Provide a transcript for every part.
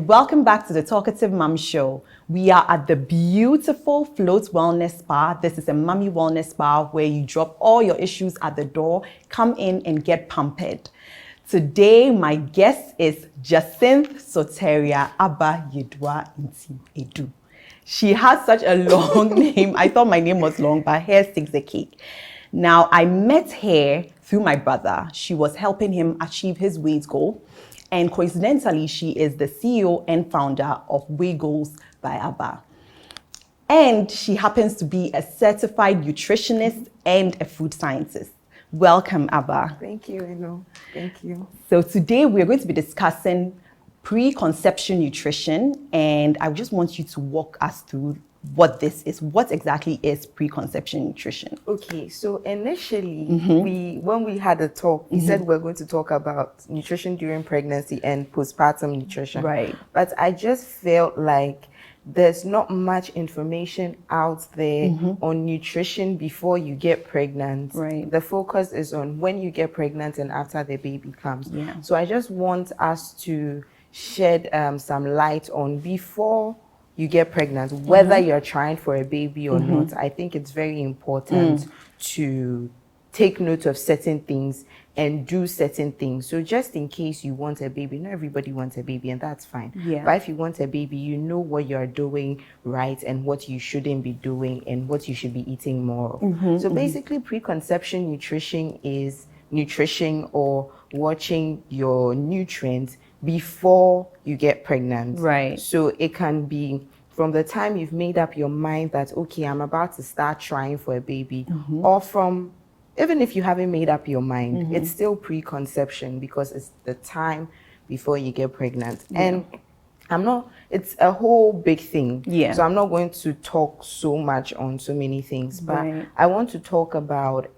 welcome back to the Talkative Mom Show. We are at the beautiful Float Wellness Spa. This is a mommy wellness spa where you drop all your issues at the door, come in and get pampered. Today, my guest is Jacinth Soteria Abba Yedwa Inti Edu. She has such a long name. I thought my name was long, but hair sticks the cake. Now, I met her through my brother. She was helping him achieve his weight goal. And coincidentally, she is the CEO and founder of Weight Goals by Abba. And she happens to be a certified nutritionist and a food scientist. Welcome, Abba. Thank you, Eno. Thank you. So today we're going to be discussing preconception nutrition, and I just want you to walk us through what this is. What exactly is preconception nutrition? Okay, so initially, when we had a talk, we said we're going to talk about nutrition during pregnancy and postpartum nutrition. Right. But I just felt like there's not much information out there on nutrition before you get pregnant. Right. The focus is on when you get pregnant and after the baby comes. Yeah. So I just want us to shed some light on before you get pregnant, whether you're trying for a baby or not. I think it's very important to take note of certain things and do certain things. So just in case you want a baby, not everybody wants a baby, and that's fine. Yeah. But if you want a baby, you know what you're doing right and what you shouldn't be doing and what you should be eating more of. So basically, preconception nutrition is nutrition or watching your nutrients before you get pregnant. Right. So it can be from the time you've made up your mind that, okay, I'm about to start trying for a baby, or from, even if you haven't made up your mind, it's still preconception because it's the time before you get pregnant. And it's a whole big thing. Yeah. So I'm not going to talk so much on so many things, but Right. I want to talk about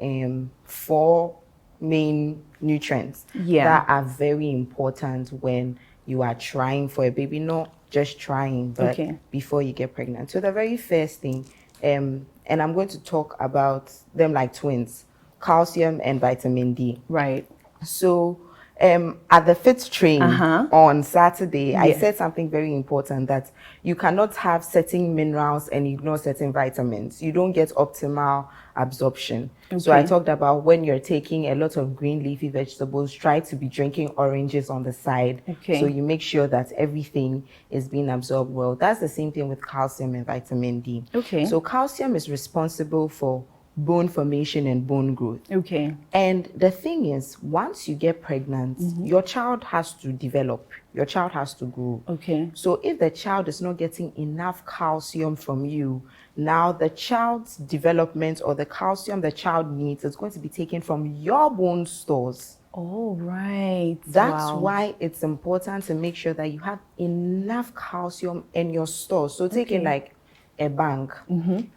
4 main nutrients that are very important when you are trying for a baby, not just trying, but before you get pregnant. So the very first thing, and I'm going to talk about them like twins, calcium and vitamin D. Right. So at the Fit Train on Saturday, I said something very important, that you cannot have certain minerals and ignore certain vitamins. You don't get optimal absorption. So I talked about when you're taking a lot of green leafy vegetables, try to be drinking oranges on the side. So you make sure that everything is being absorbed well. That's the same thing with calcium and vitamin D. So calcium is responsible for bone formation and bone growth. And the thing is, once you get pregnant, your child has to develop, your child has to grow. So if the child is not getting enough calcium from you, now the child's development or the calcium the child needs is going to be taken from your bone stores. Oh, right. That's why it's important to make sure that you have enough calcium in your stores. So take it like a bank.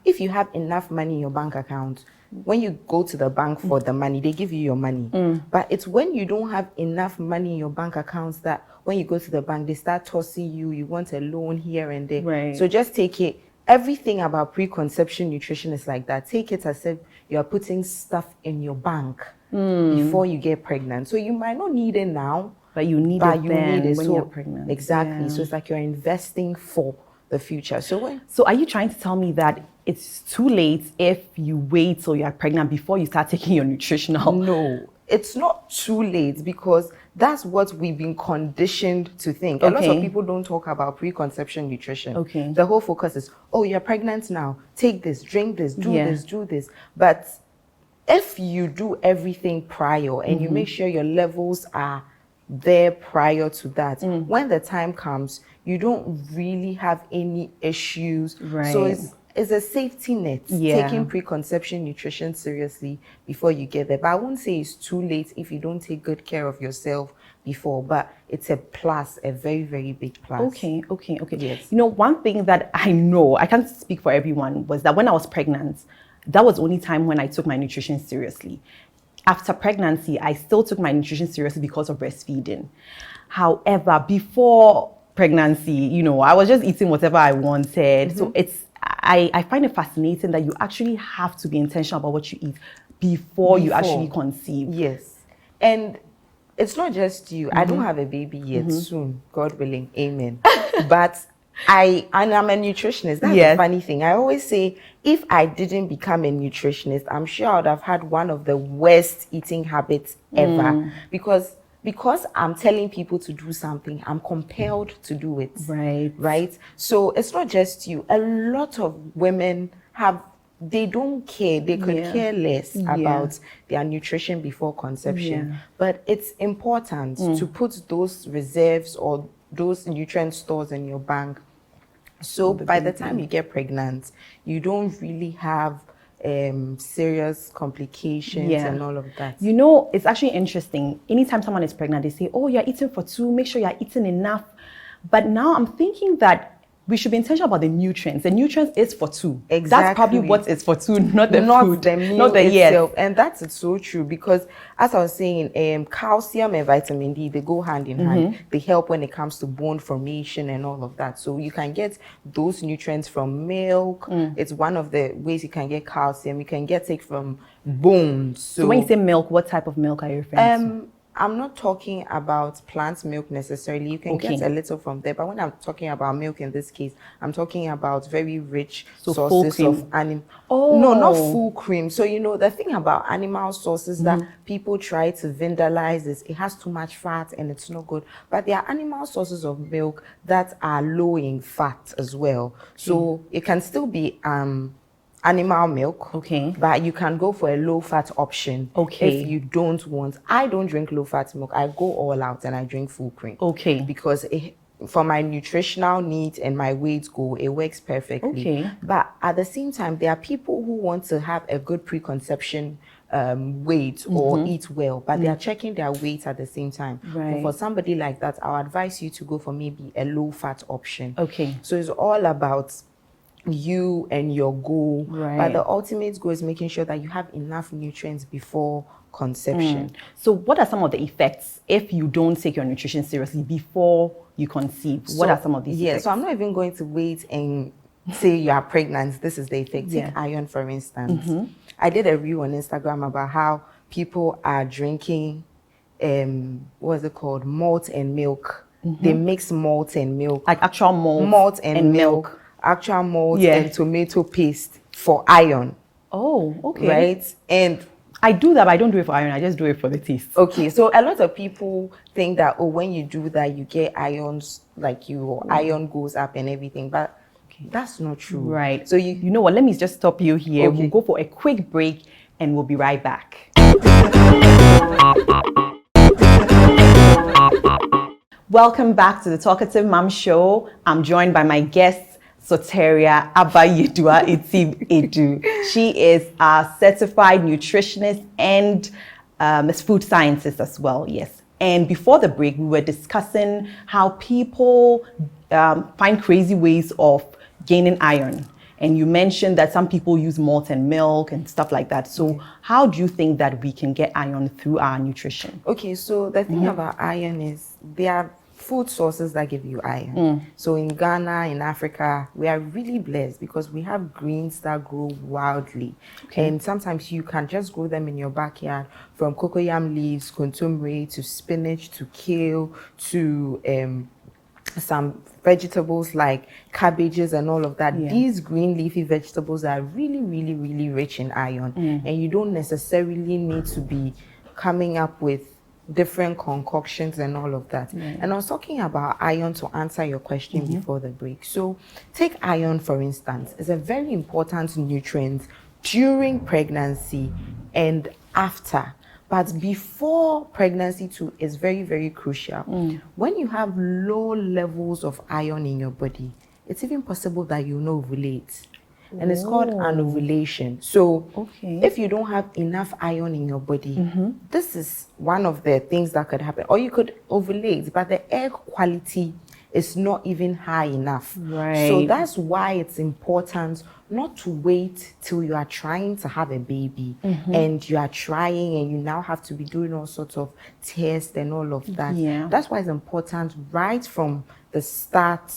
If you have enough money in your bank account, when you go to the bank for the money, they give you your money. But it's when you don't have enough money in your bank accounts that when you go to the bank, they start tossing you want a loan here and there. Right. So just take it. Everything about preconception nutrition is like that. Take it as if you're putting stuff in your bank before you get pregnant. So you might not need it now, But you need it then when so, you're pregnant. Exactly. So it's like you're investing for the future. So are you trying to tell me that it's too late if you wait till you're pregnant before you start taking your nutritional? No, it's not too late, because that's what we've been conditioned to think. A lot of people don't talk about preconception nutrition. The whole focus is, oh, you're pregnant now, take this, drink this, do this, do this. But if you do everything prior and you make sure your levels are there prior to that, when the time comes, you don't really have any issues. So it's a safety net, taking preconception nutrition seriously before you get there. But I won't say it's too late if you don't take good care of yourself before, but it's a plus, a very, very big plus. Yes. You know, one thing that I know, I can't speak for everyone, was that when I was pregnant, that was the only time when I took my nutrition seriously. After pregnancy, I still took my nutrition seriously because of breastfeeding. However, before pregnancy, you know, I was just eating whatever I wanted. So I find it fascinating that you actually have to be intentional about what you eat before you actually conceive. Yes. And it's not just you. I don't have a baby yet, soon, God willing, amen. But I'm a nutritionist. That's Yes. the funny thing. I always say, if I didn't become a nutritionist, I'm sure I would have had one of the worst eating habits ever. Because I'm telling people to do something, I'm compelled to do it. Right? So it's not just you. A lot of women they don't care. They could care less about their nutrition before conception. But it's important to put those reserves or those nutrient stores in your bank. So by the time you get pregnant, you don't really have serious complications and all of that. You know, it's actually interesting. Anytime someone is pregnant, they say, oh, you're eating for 2, make sure you're eating enough. But now I'm thinking that we should be intentional about the nutrients. The nutrients is for 2. Exactly. That's probably what is for 2, not the food. The meal itself. And that's so true, because as I was saying, calcium and vitamin D, they go hand in hand. They help when it comes to bone formation and all of that. So you can get those nutrients from milk. It's one of the ways you can get calcium. You can get it from bones. So when you say milk, what type of milk are you referring to? I'm not talking about plant milk necessarily. You can get a little from there, but when I'm talking about milk in this case, I'm talking about very rich sources of animal. No, not full cream. So you know, the thing about animal sources that people try to vandalize is it has too much fat and it's no good. But there are animal sources of milk that are low in fat as well. So it can still be animal milk, but you can go for a low-fat option if you don't want. I don't drink low-fat milk. I go all out and I drink full cream. Because for my nutritional needs and my weight goal, it works perfectly. But at the same time, there are people who want to have a good preconception weight or eat well, but they are checking their weight at the same time. For somebody like that, I'll advise you to go for maybe a low-fat option. So it's all about you and your goal, but the ultimate goal is making sure that you have enough nutrients before conception. So what are some of the effects if you don't take your nutrition seriously before you conceive? What are some of these effects? So I'm not even going to wait and say you are pregnant, this is the effect. Take iron, for instance. I did a reel on Instagram about how people are drinking what's it called, malt and milk. They mix malt and milk, like actual malt and milk. Actual malt and tomato paste for iron. Right? And I do that, but I don't do it for iron. I just do it for the taste. So a lot of people think that, when you do that, you get ions, like your iron goes up and everything. But that's not true. So you know what? Let me just stop you here. We'll go for a quick break and we'll be right back. Welcome back to the Talkative Mom Show. I'm joined by my guest, Soteria Abayedua Edu. She is a certified nutritionist and a food scientist as well, And before the break, we were discussing how people find crazy ways of gaining iron. And you mentioned that some people use malt and milk and stuff like that. So how do you think that we can get iron through our nutrition? So the thing about iron is there are food sources that give you iron. So in Ghana, in Africa, we are really blessed because we have greens that grow wildly. And sometimes you can just grow them in your backyard, from cocoyam leaves, kontomire, to spinach, to kale, to some vegetables like cabbages and all of that. These green leafy vegetables are really, really, really rich in iron. And you don't necessarily need to be coming up with different concoctions and all of that. And I was talking about iron to answer your question before the break. So take iron, for instance. It's a very important nutrient during pregnancy and after. But before pregnancy too is very, very crucial. When you have low levels of iron in your body, it's even possible that you will not ovulate. And it's called anovulation. So if you don't have enough iron in your body, this is one of the things that could happen. Or you could ovulate, but the egg quality is not even high enough. So that's why it's important not to wait till you are trying to have a baby and you are trying and you now have to be doing all sorts of tests and all of that. That's why it's important right from the start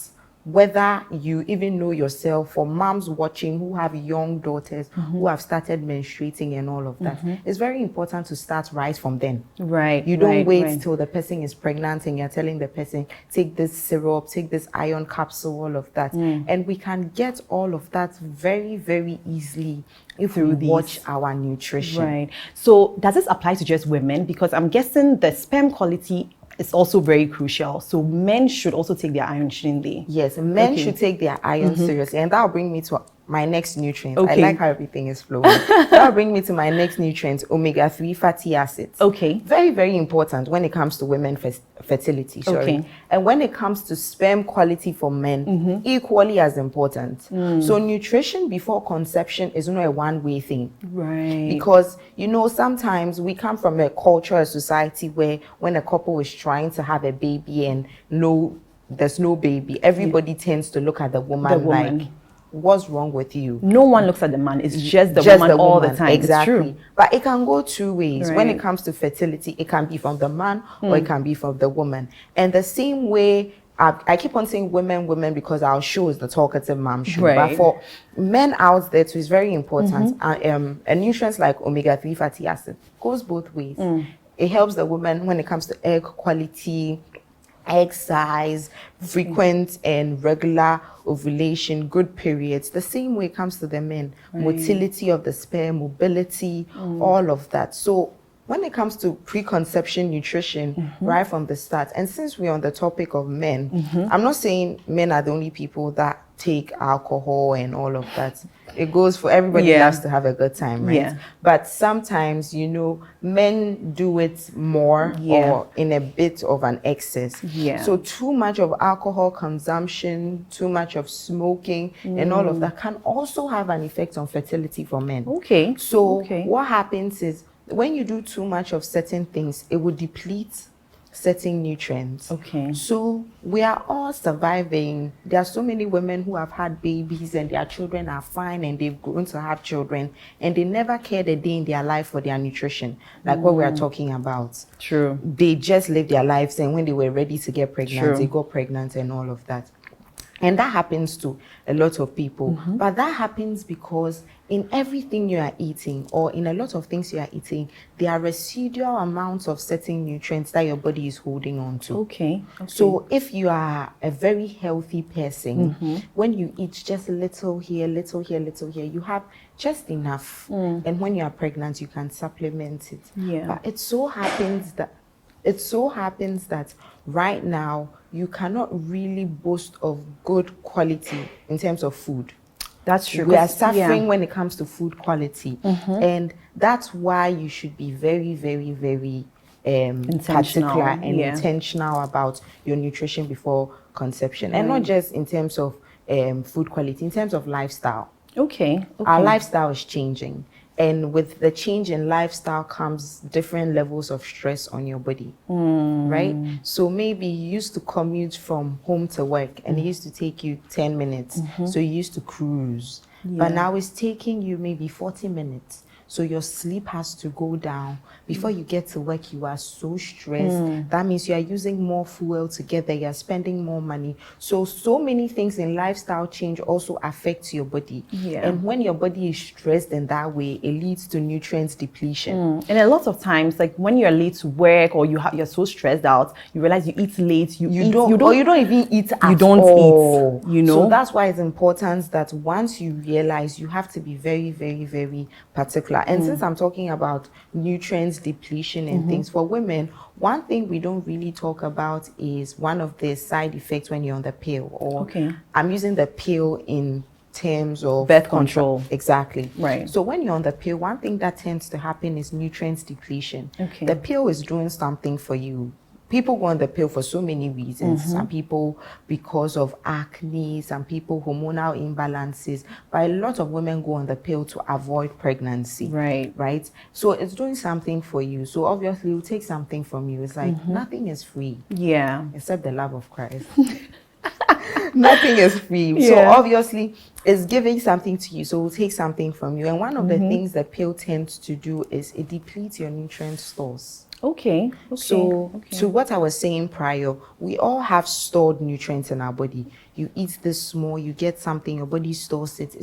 whether you even know yourself, for moms watching who have young daughters who have started menstruating and all of that, it's very important to start right from then. Right. You don't wait till the person is pregnant and you're telling the person, take this syrup, take this iron capsule, all of that. And we can get all of that very, very easily if we watch our nutrition. Right. So does this apply to just women? Because I'm guessing the sperm quality is also very crucial. So men should also take their iron, shouldn't they? Yes, men should take their iron seriously. And that'll bring me to my next nutrient. I like how everything is flowing. That'll bring me to my next nutrient, omega-3 fatty acids. Very, very important when it comes to women fertility. And when it comes to sperm quality for men, equally as important. So nutrition before conception is not a one-way thing. Right. Because, you know, sometimes we come from a culture, a society where when a couple is trying to have a baby and there's no baby, everybody tends to look at the woman like, what's wrong with you? No one looks at the man. It's just the woman all the time. Exactly. It's true. But it can go two ways. When it comes to fertility, it can be from the man or it can be from the woman. And the same way, I keep on saying women because our show is the Talkative Mom show. But for men out there too, it's very important. A nutrient like omega-3 fatty acid goes both ways. It helps the woman when it comes to egg quality, egg size, frequent and regular ovulation, good periods. The same way it comes to the men, motility of the sperm, mobility, all of that. So when it comes to preconception nutrition, right from the start, and since we're on the topic of men, I'm not saying men are the only people that take alcohol and all of that. It goes for everybody loves to have a good time, right? But sometimes, you know, men do it more or in a bit of an excess. So too much of alcohol consumption, too much of smoking and all of that can also have an effect on fertility for men. So what happens is when you do too much of certain things, it will deplete certain nutrients. So we are all surviving. There are so many women who have had babies and their children are fine and they've grown to have children and they never cared a day in their life for their nutrition, like what we are talking about. They just lived their lives, and when they were ready to get pregnant, they got pregnant and all of that. And that happens to a lot of people. But that happens because in everything you are eating, or in a lot of things you are eating, there are residual amounts of certain nutrients that your body is holding on to. So if you are a very healthy person, when you eat just little here, little here, little here, you have just enough. And when you are pregnant, you can supplement it. But it so happens that right now, you cannot really boast of good quality in terms of food. That's true. We are suffering when it comes to food quality. And that's why you should be very, very, very particular and intentional about your nutrition before conception. And not just in terms of food quality, in terms of lifestyle. Our lifestyle is changing. And with the change in lifestyle comes different levels of stress on your body, right? So maybe you used to commute from home to work and it used to take you 10 minutes. So you used to cruise. But now it's taking you maybe 40 minutes. So your sleep has to go down. Before you get to work, you are so stressed. That means you are using more fuel to get there. You are spending more money. So many things in lifestyle change also affect your body. And when your body is stressed in that way, it leads to nutrients depletion. And a lot of times, like when you're late to work or you're so stressed out, you realize you eat late. You don't even eat at all. You don't eat. You know. So that's why it's important that once you realize, you have to be very, very, very particular. And since I'm talking about nutrients depletion and things for women, one thing we don't really talk about is one of the side effects when you're on the pill. Or I'm using the pill in terms of birth control. Exactly. Right. So when you're on the pill, one thing that tends to happen is nutrients depletion. The pill is doing something for you. People go on the pill for so many reasons. Some people because of acne, some people hormonal imbalances, but a lot of women go on the pill to avoid pregnancy. Right? So it's doing something for you. So obviously it will take something from you. It's like nothing is free. Except the love of Christ. Nothing is free. So obviously it's giving something to you. So it will take something from you. And one of the things the pill tends to do is it depletes your nutrient stores. Okay. So to what I was saying prior, we all have stored nutrients in our body. You eat this small, you get something, your body stores it.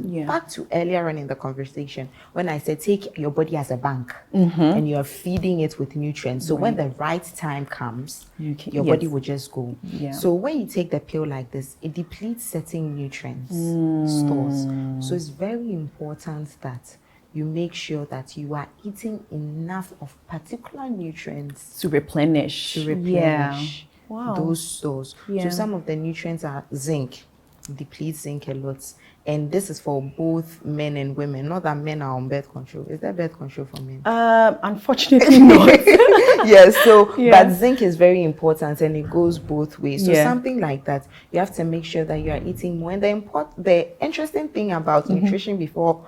Yeah. Back to earlier on in the conversation, when I said take your body as a bank and you're feeding it with nutrients. So when the right time comes, your body will just go. Yeah. So when you take the pill like this, it depletes certain nutrients, stores. So it's very important that you make sure that you are eating enough of particular nutrients to replenish. Those stores. So some of the nutrients are zinc, depletes zinc a lot. And this is for both men and women. Not that men are on birth control. Is there birth control for men? Unfortunately not. Yes, but zinc is very important and it goes both ways. So something like that, you have to make sure that you are eating more. And the interesting thing about nutrition before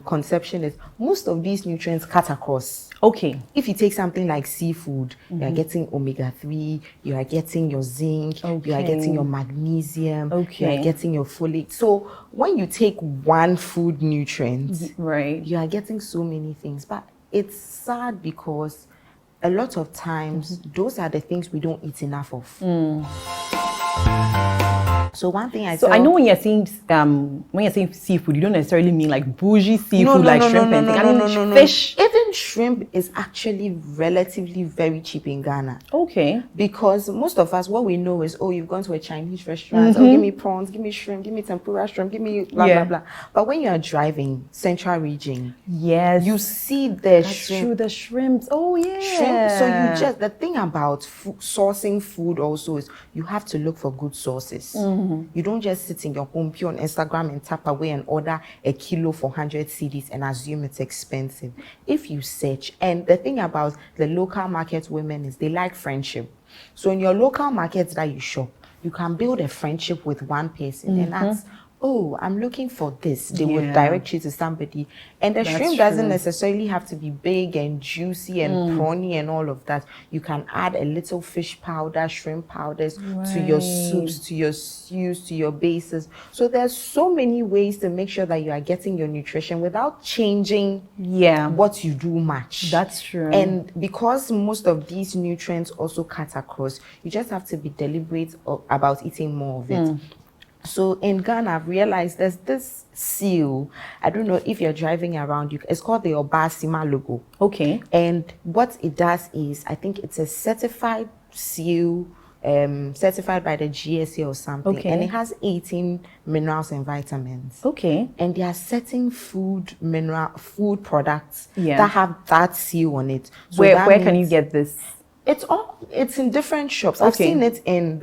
conception is most of these nutrients cut across. Okay. If you take something like seafood, you are getting omega-3, you are getting your zinc, you are getting your magnesium, you are getting your folate. So when you take one food nutrient, you are getting so many things. But it's sad because a lot of times those are the things we don't eat enough of. So one thing I know when you're saying seafood, you don't necessarily mean like bougie seafood like shrimp and things. I mean fish. Even shrimp is actually relatively very cheap in Ghana. Okay. Because most of us, what we know is, you've gone to a Chinese restaurant, give me prawns, give me shrimp, give me tempura shrimp, give me blah blah blah. But when you are driving central region, you see the shrimp. True, the shrimps. Oh yeah. Shrimp. So the thing about sourcing food also is you have to look for good sources. You don't just sit in your home, be on Instagram and tap away and order a kilo for 100 cedis and assume it's expensive. If you search, and the thing about the local market women is they like friendship. So in your local markets that you shop, you can build a friendship with one person and ask, I'm looking for this. They would direct you to somebody. And the shrimp doesn't necessarily have to be big and juicy and prawny and all of that. You can add a little fish powder, shrimp powders to your soups, to your stews, to your bases. So there's so many ways to make sure that you are getting your nutrition without changing what you do much. That's true. And because most of these nutrients also cut across, you just have to be deliberate about eating more of it. So in Ghana, I've realized there's this seal. I don't know if you're driving around. It's called the Obasima logo. Okay. And what it does is, I think it's a certified seal, certified by the GSA or something. Okay. And it has 18 minerals and vitamins. Okay. And there are certain food products that have that seal on it. So where can you get this? It's in different shops. I've seen it in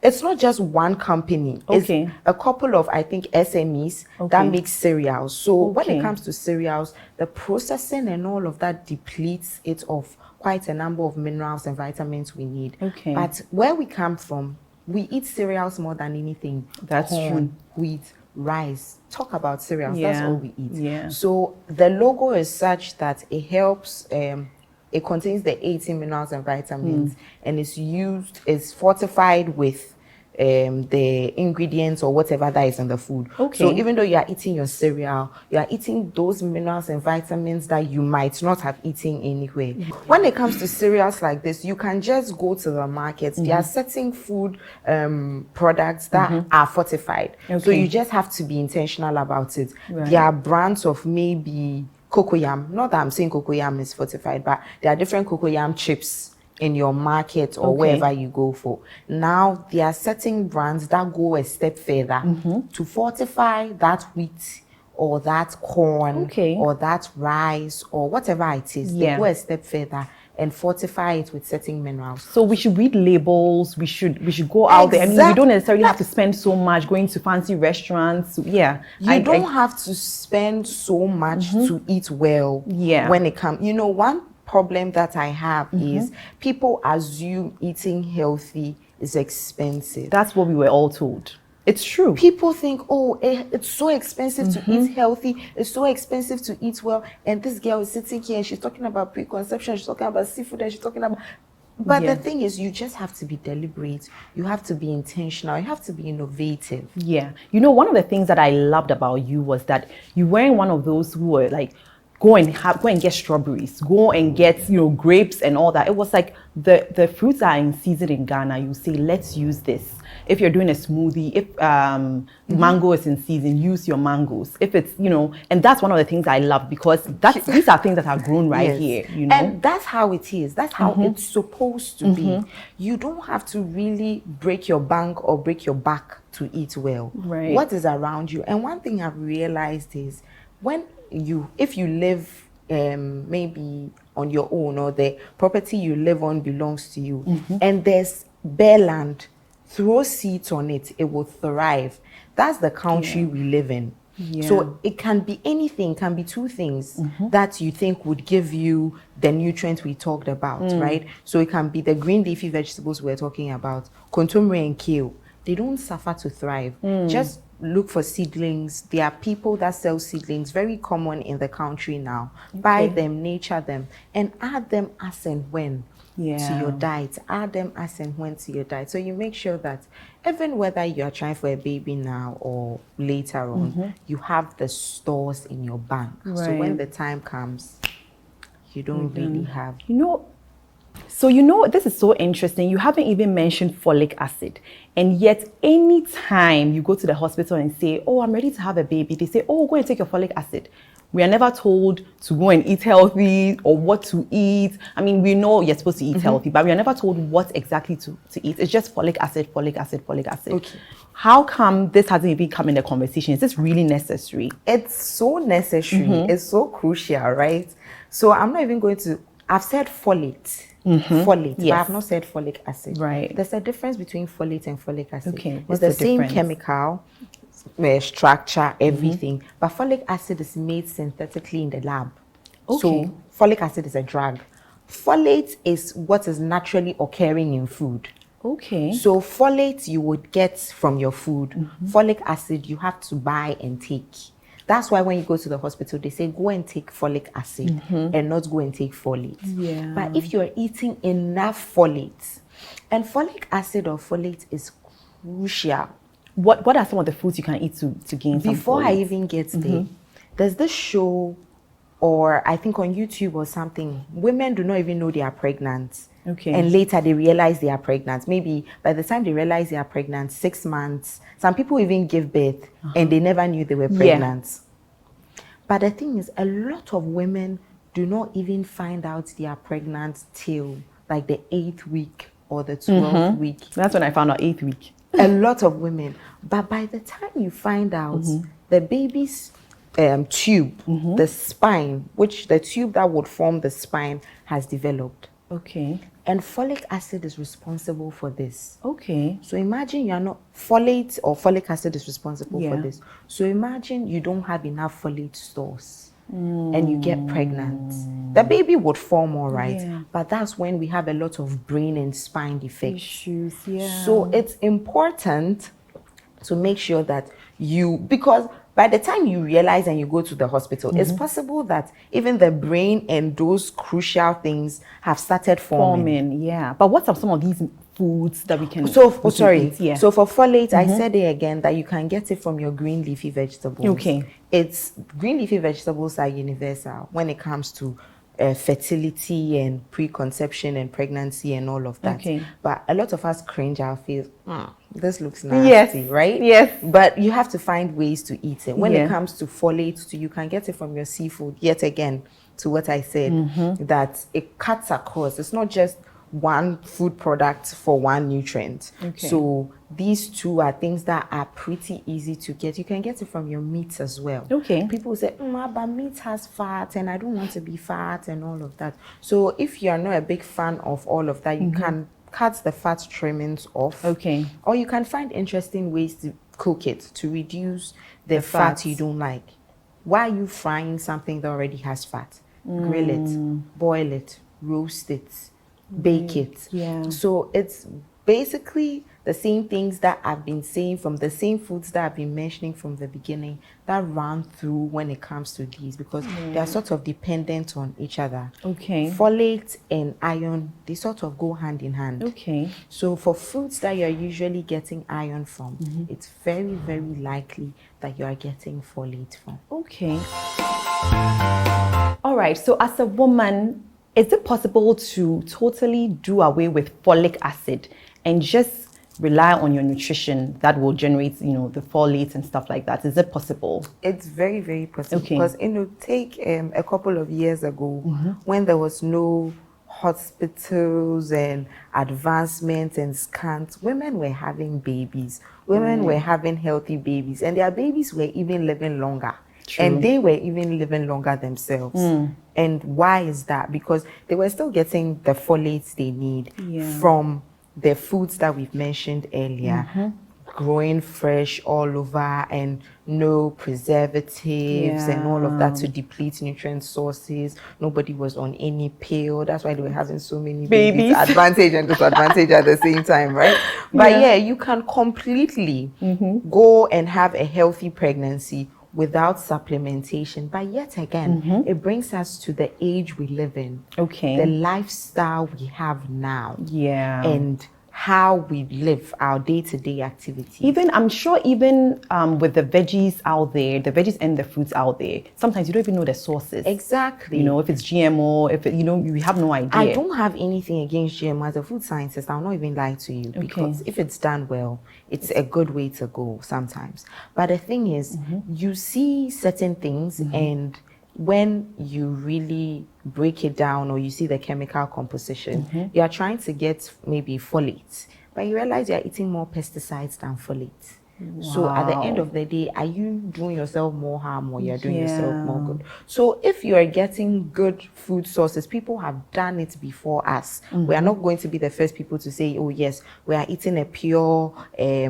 it's not just one company. It's a couple of, I think, SMEs that make cereals. So when it comes to cereals, the processing and all of that depletes it of quite a number of minerals and vitamins we need. But where we come from, we eat cereals more than anything. That's corn, wheat, rice. Talk about cereals. That's all we eat. Yeah. So the logo is such that it helps it contains the 18 minerals and vitamins and it's fortified with the ingredients or whatever that is in the food. So even though you are eating your cereal, you are eating those minerals and vitamins that you might not have eaten anywhere. When it comes to cereals like this, you can just go to the market. There are certain food products that are fortified. So you just have to be intentional about it. There are brands of maybe cocoyam. Not that I'm saying cocoyam is fortified, but there are different cocoyam chips in your market or wherever you go for. Now, there are certain brands that go a step further to fortify that wheat or that corn or that rice or whatever it is. They go a step further and fortify it with certain minerals. So we should read labels. We should go out there. I mean, we don't necessarily have to spend so much going to fancy restaurants. You don't have to spend so much to eat well. When it comes, one problem that I have is people assume eating healthy is expensive. That's what we were all told. It's true. People think, it's so expensive to eat healthy. It's so expensive to eat well. And this girl is sitting here and she's talking about preconception. She's talking about seafood and she's talking about... But the thing is, you just have to be deliberate. You have to be intentional. You have to be innovative. Yeah. One of the things that I loved about you was that you weren't one of those who were like, go and get strawberries, go and get, you know, grapes and all that. It was like the fruits are in season in Ghana. You say, let's use this. If you're doing a smoothie, if mango is in season, use your mangoes. If it's, you know, and that's one of the things I love, because these are things that are grown right here, you know. And that's how it is. That's how it's supposed to be. You don't have to really break your bank or break your back to eat well. Right. What is around you? And one thing I've realized is, if you live maybe on your own, or the property you live on belongs to you, and there's bare land, throw seeds on it, it will thrive. That's the country we live in. So it can be anything, can be two things that you think would give you the nutrients we talked about, right? So it can be the green leafy vegetables we're talking about, kontomire and kale. They don't suffer to thrive. Just look for seedlings. There are people that sell seedlings, very common in the country now. Buy them, nurture them, and add them as and when to your diet. Add them as and when to your diet. So you make sure that even whether you are trying for a baby now or later on, you have the stores in your bank. So when the time comes, you don't really have. You know, so you know, this is so interesting. You haven't even mentioned folic acid. And yet, anytime you go to the hospital and say, oh, I'm ready to have a baby, they say, oh, go and take your folic acid. We are never told to go and eat healthy or what to eat. I mean, we know you're supposed to eat healthy, but we are never told what exactly to eat. It's just folic acid, folic acid, folic acid. Okay. How come this hasn't even come in the conversation? Is this really necessary? It's so necessary. It's so crucial, right? So I'm not even going to, I've said folate. Folate, but I've not said folic acid. Right. There's a difference between folate and folic acid. Okay. It's the same chemical, structure, everything. But folic acid is made synthetically in the lab. So folic acid is a drug. Folate is what is naturally occurring in food. Okay. So folate you would get from your food. Folic acid you have to buy and take. That's why when you go to the hospital, they say go and take folic acid and not go and take folate. Yeah. But if you're eating enough folate, and folic acid or folate is crucial. What are some of the foods you can eat to gain some Before folate? I even get there, there's this show, or I think on YouTube or something, women do not even know they are pregnant. Okay. And later they realize they are pregnant. Maybe by the time they realize they are pregnant, 6 months. Some people even give birth and they never knew they were pregnant. But the thing is, a lot of women do not even find out they are pregnant till like the 8th week or the 12th week. That's when I found out, 8th week. A lot of women. But by the time you find out the baby's tube, the spine, which the tube that would form the spine has developed. Okay. And folic acid is responsible for this. Okay. So imagine you are not, folate or folic acid is responsible for this. So imagine you don't have enough folate stores and you get pregnant. The baby would form all right, but that's when we have a lot of brain and spine defects. Issues, So it's important to make sure that because by the time you realize and you go to the hospital, it's possible that even the brain and those crucial things have started forming. But what are some of these foods that we can eat? So for folate, I said it again that you can get it from your green leafy vegetables. Okay. Green leafy vegetables are universal when it comes to fertility and preconception and pregnancy and all of that. Okay. But a lot of us cringe our face. This looks nasty, right? Yes. But you have to find ways to eat it. When it comes to folate, you can get it from your seafood. Yet again, to what I said, that it cuts across. It's not just one food product for one nutrient. Okay. So these two are things that are pretty easy to get. You can get it from your meats as well. Okay. People say, but meat has fat and I don't want to be fat and all of that. So if you're not a big fan of all of that, you can cut the fat trimmings off. Okay. Or you can find interesting ways to cook it to reduce the fat you don't like. Why are you frying something that already has fat? Grill it, boil it, roast it, bake it. So it's basically the same things that I've been saying, from the same foods that I've been mentioning from the beginning, that run through when it comes to these, because they are sort of dependent on each other. Okay. Folate and iron, they sort of go hand in hand. Okay. So for foods that you're usually getting iron from, it's very, very likely that you are getting folate from. Okay. All right, so as a woman, is it possible to totally do away with folic acid and just rely on your nutrition that will generate, the folate and stuff like that? Is it possible? It's very, very possible. Okay. Because take a couple of years ago, when there was no hospitals and advancements and scans, women were having babies. Women were having healthy babies, and their babies were even living longer. True. And they were even living longer themselves. And why is that? Because they were still getting the folates they need from the foods that we've mentioned earlier, growing fresh all over and no preservatives and all of that to deplete nutrient sources. Nobody was on any pill. That's why they were having so many babies. Advantage and disadvantage at the same time, right? But yeah, you can completely go and have a healthy pregnancy without supplementation. But yet again, it brings us to the age we live in. Okay. The lifestyle we have now. Yeah. And how we live our day-to-day activities. I'm sure with the veggies out there, the veggies and the fruits out there, sometimes you don't even know the sources. Exactly. If it's GMO, you have no idea. I don't have anything against GMO. As a food scientist, I'll not even lie to you, because if it's done well, it's a good way to go sometimes. But the thing is, you see certain things, and when you really break it down or you see the chemical composition, you are trying to get maybe folate, but you realize you're eating more pesticides than folate. Wow. So at the end of the day, are you doing yourself more harm or you're doing yourself more good? So if you are getting good food sources, people have done it before us. We are not going to be the first people to say, oh yes, we are eating a pure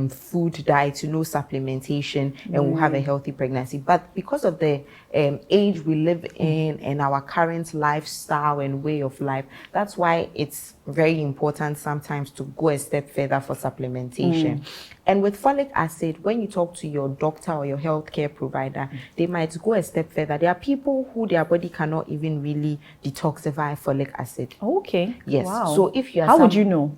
food diet, no supplementation, and we'll have a healthy pregnancy. But because of the age we live in and our current lifestyle and way of life, that's why it's very important sometimes to go a step further for supplementation. And with folic acid, when you talk to your doctor or your healthcare provider, they might go a step further. There are people who their body cannot even really detoxify folic acid. Okay. Yes. Wow. So if you are How would you know?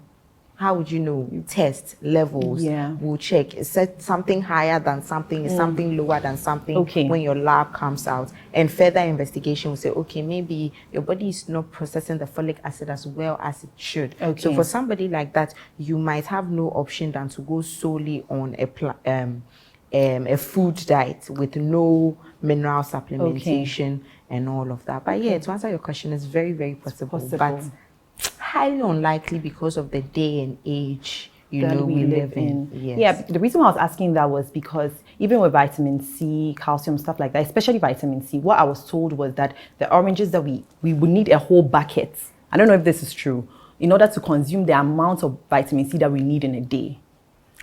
How would you know? You test levels. Yeah. We'll check. Is something higher than something? Is something lower than something? Okay. When your lab comes out, and further investigation will say, okay, maybe your body is not processing the folic acid as well as it should. Okay. So for somebody like that, you might have no option than to go solely on a food diet with no mineral supplementation and all of that. But yeah, to answer your question, it's very, very possible. But highly unlikely because of the day and age we live in. Yes. Yeah, the reason why I was asking that was because even with vitamin C, calcium, stuff like that, especially vitamin C, what I was told was that the oranges that we would need a whole bucket. I don't know if this is true, in order to consume the amount of vitamin C that we need in a day.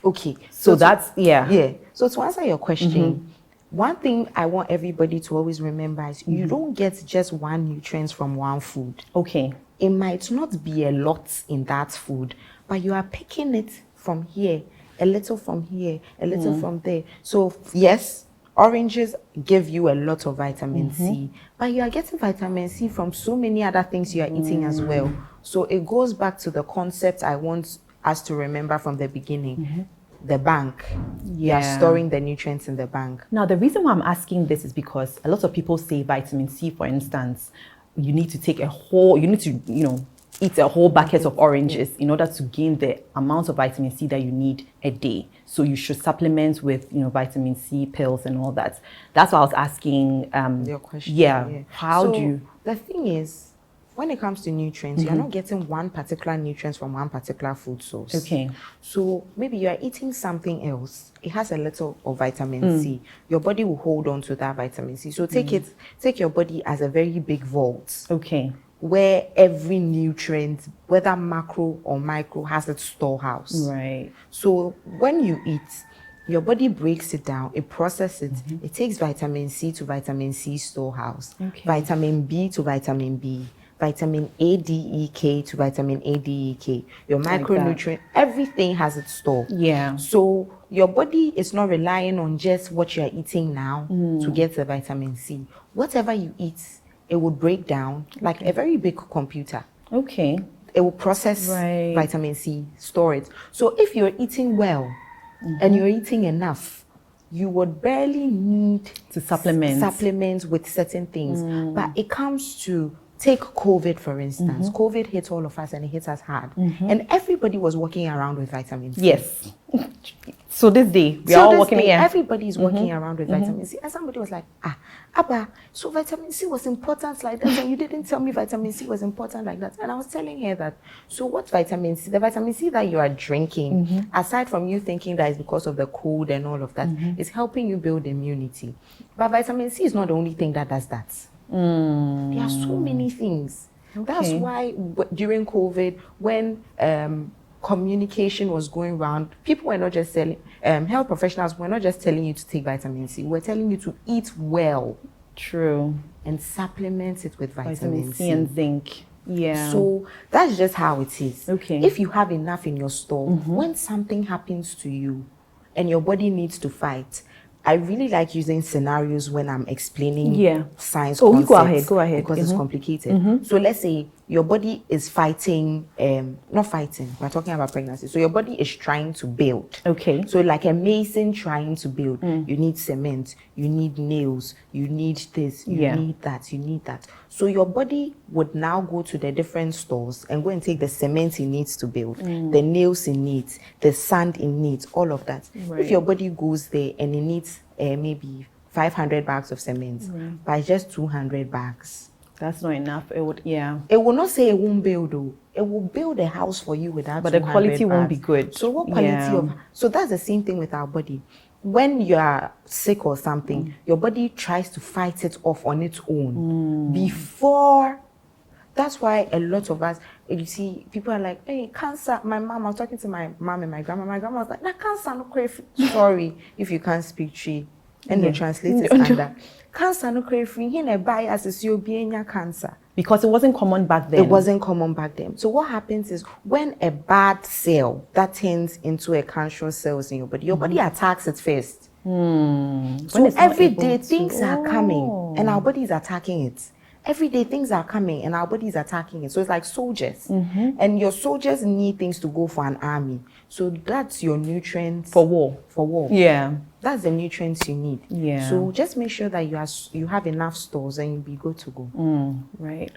Okay. So that's, Yeah. So to answer your question, one thing I want everybody to always remember is you don't get just one nutrient from one food. Okay. It might not be a lot in that food, but you are picking it from here, a little from here, a little from there. So yes, oranges give you a lot of vitamin C, but you are getting vitamin C from so many other things you are eating as well. So it goes back to the concept I want us to remember from the beginning. The bank. You are storing the nutrients in the bank. Now, the reason why I'm asking this is because a lot of people say vitamin C, for instance, you need to take eat a whole bucket of oranges in order to gain the amount of vitamin C that you need a day. So you should supplement with, vitamin C pills and all that. That's why I was asking. Your question. Yeah. How do you? The thing is, when it comes to nutrients, you're not getting one particular nutrient from one particular food source. Okay. So maybe you're eating something else. It has a little of vitamin C. Your body will hold on to that vitamin C. So take your body as a very big vault. Okay. Where every nutrient, whether macro or micro, has its storehouse. Right. So when you eat, your body breaks it down, it processes it. It takes vitamin C to vitamin C storehouse, vitamin B to vitamin B, vitamin A, D, E, K to vitamin A, D, E, K. Your micronutrient, everything has its store. Yeah. So your body is not relying on just what you're eating now to get the vitamin C. Whatever you eat, it will break down like a very big computer. Okay. It will process vitamin C, store it. So if you're eating well and you're eating enough, you would barely need to supplement with certain things. But it comes to, take COVID for instance. COVID hit all of us and it hit us hard. And everybody was walking around with vitamin C. Yes. So this day, we are all walking here. Everybody's walking around with vitamin C. And somebody was like, Abba, so vitamin C was important like that, and you didn't tell me vitamin C was important like that. And I was telling her that, so what vitamin C? The vitamin C that you are drinking, aside from you thinking that it's because of the cold and all of that, is helping you build immunity. But vitamin C is not the only thing that does that. There are so many things. That's why during COVID, when communication was going around, people were not just telling, health professionals were not just telling you to take vitamin C, we're telling you to eat well. True. And supplement it with vitamin C and zinc. Yeah. So that's just how it is. Okay. If you have enough in your store, when something happens to you and your body needs to fight, I really like using scenarios when I'm explaining science concepts. Go ahead. Because it's complicated. So let's say your body is fighting, not fighting, we're talking about pregnancy. So your body is trying to build. Okay. So like a mason trying to build, you need cement, you need nails, you need this, you need that, you need that. So your body would now go to the different stores and go and take the cement it needs to build, the nails it needs, the sand it needs, all of that. Right. If your body goes there and it needs maybe 500 bags of cement, by just 200 bags. That's not enough. It would, It will not say it won't build though. It will build a house for you without. But the quality won't be good. So what quality of? So that's the same thing with our body. When you are sick or something, your body tries to fight it off on its own before. That's why a lot of us, you see, people are like, hey, cancer. My mom, I was talking to my mom and my grandma. My grandma was like, nah, cancer, no crazy. Sorry if you can't speak Tree. And they translate it under cancer no free. He never buy as you be cancer. Because it wasn't common back then. It wasn't common back then. So what happens is when a bad cell that turns into a cancerous cells in your body attacks it first. So every day things are coming and our body is attacking it. Every day things are coming and our body is attacking it. So it's like soldiers. And your soldiers need things to go for an army. So that's your nutrients. For war. Yeah. That's the nutrients you need. Yeah. So just make sure that you have enough stores and you'll be good to go. Right.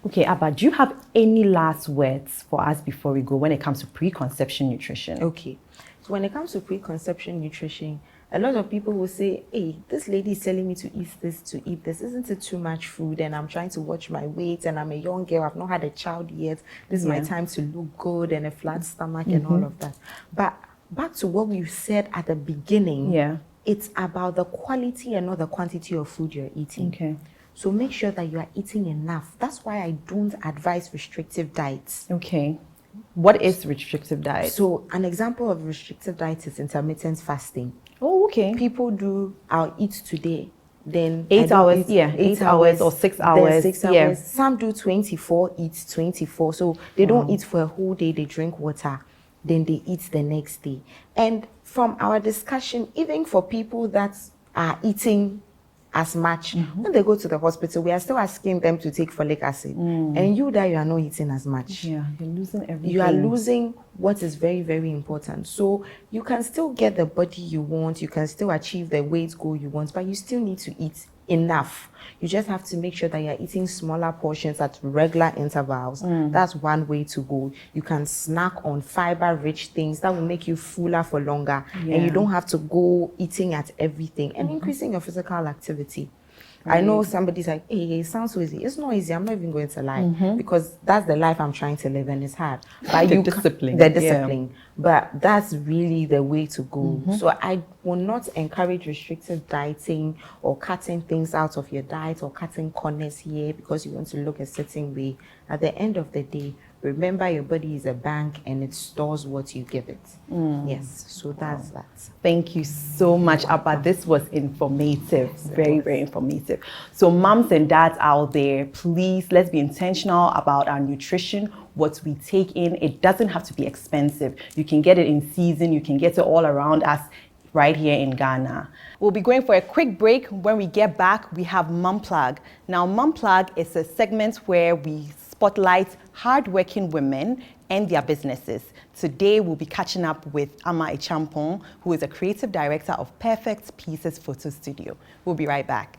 Okay, Abba, do you have any last words for us before we go when it comes to preconception nutrition? Okay. So when it comes to preconception nutrition, a lot of people will say, hey, this lady is telling me to eat this. Isn't it too much food? And I'm trying to watch my weight and I'm a young girl. I've not had a child yet. This is my time to look good and a flat stomach and all of that. But back to what we said at the beginning, it's about the quality and not the quantity of food you're eating. Okay. So make sure that you are eating enough. That's why I don't advise restrictive diets. Okay. What is restrictive diet? So an example of restrictive diet is intermittent fasting. Oh, okay. People do, I'll eat today, then 8 hours, 8 hours or 6 hours. 6 hours. Some do 24, eat 24. So they don't eat for a whole day, they drink water, then they eat the next day. And from our discussion, even for people that are eating as much, when they go to the hospital, we are still asking them to take folic acid. And you are not eating as much. Yeah, you're losing everything. You are losing what is very, very important. So you can still get the body you want, you can still achieve the weight goal you want, but you still need to eat enough. You just have to make sure that you're eating smaller portions at regular intervals. That's one way to go. You can snack on fiber-rich things that will make you fuller for longer, and you don't have to go eating at everything, and increasing your physical activity. I know somebody's like, hey, it sounds so easy. It's not easy. I'm not even going to lie, because that's the life I'm trying to live and it's hard. But the discipline. But that's really the way to go. So I will not encourage restrictive dieting or cutting things out of your diet or cutting corners here because you want to look a certain way. At the end of the day, remember your body is a bank and it stores what you give it. Yes, so that's that. Thank you so much, Abba. This was informative, very, very informative. So moms and dads out there, please, let's be intentional about our nutrition, what we take in. It doesn't have to be expensive. You can get it in season. You can get it all around us right here in Ghana. We'll be going for a quick break. When we get back, we have Mom Plug. Now, Mom Plug is a segment where we spotlight hardworking women and their businesses. Today, we'll be catching up with Ama Echampong, who is a creative director of Perfect Pieces Photo Studio. We'll be right back.